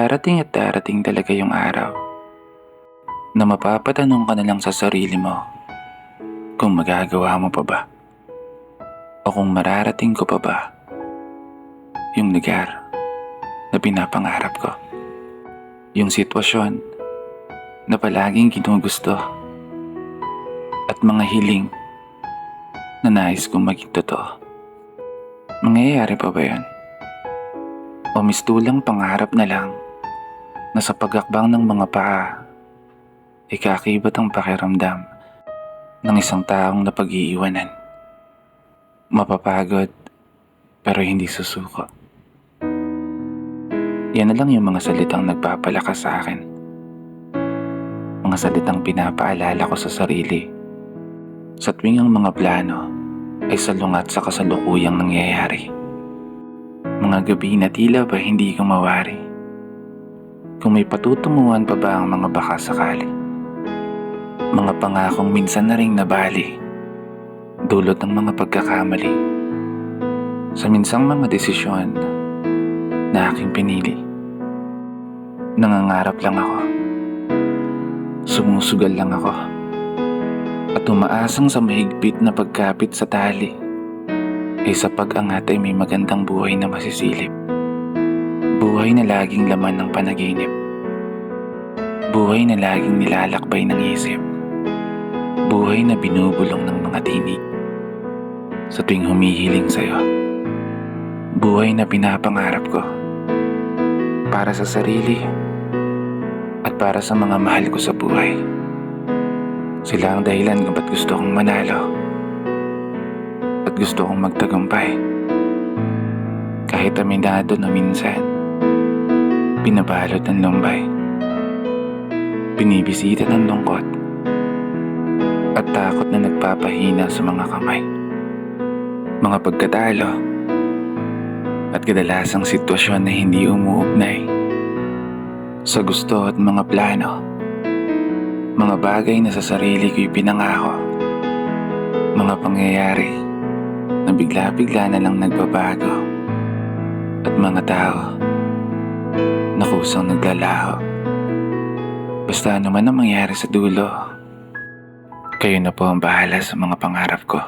Darating talaga yung araw na mapapatanong ka na lang sa sarili mo kung magagawa mo pa ba o kung mararating ko pa ba yung lugar na pinapangarap ko. Yung sitwasyon na palaging ginugusto at mga hiling na nais kong maging totoo. Mangyayari pa ba yun? O mistulang pangarap na lang na sa pagakbang ng mga paa ay kaakibat ang pakiramdam ng isang taong napag-iiwanan. Mapapagod pero hindi susuko. Yan na lang yung mga salitang nagpapalakas sa akin. Mga salitang pinapaalala ko sa sarili sa tuwing ang mga plano ay salungat sa kasalukuyang nangyayari. Mga gabi na tila ba hindi ko mawari kung may patutunguhan pa ba ang mga baka sakali. Mga pangakong minsan na ring nabali dulot ng mga pagkakamali sa minsang mga desisyon na aking pinili. Nangangarap lang ako, sumusugal lang ako, at umaasang sa mahigpit na pagkapit sa tali ay sa pag-angat ay may magandang buhay na masisilip. Buhay na laging laman ng panaginip. Buhay na laging nilalakbay ng isip. Buhay na binubulong ng mga tinig sa tuwing humihiling sa'yo. Buhay na pinapangarap ko para sa sarili at para sa mga mahal ko sa buhay. Sila ang dahilan kung ba't gusto kong manalo at gusto kong magtagumpay. Kahit aminado na minsan pinabalot ng lumbay, binibisita ng lungkot at takot na nagpapahina sa mga kamay. Mga pagkatalo at kadalasang sitwasyon na hindi umuugnay sa gusto at mga plano. Mga bagay na sa sarili ko'y pinangako. Mga pangyayari na bigla-bigla na lang nagbabago. At mga tao na kusang naglalaho. Basta ano man ang mangyari sa dulo, kayo na po ang bahala sa mga pangarap ko.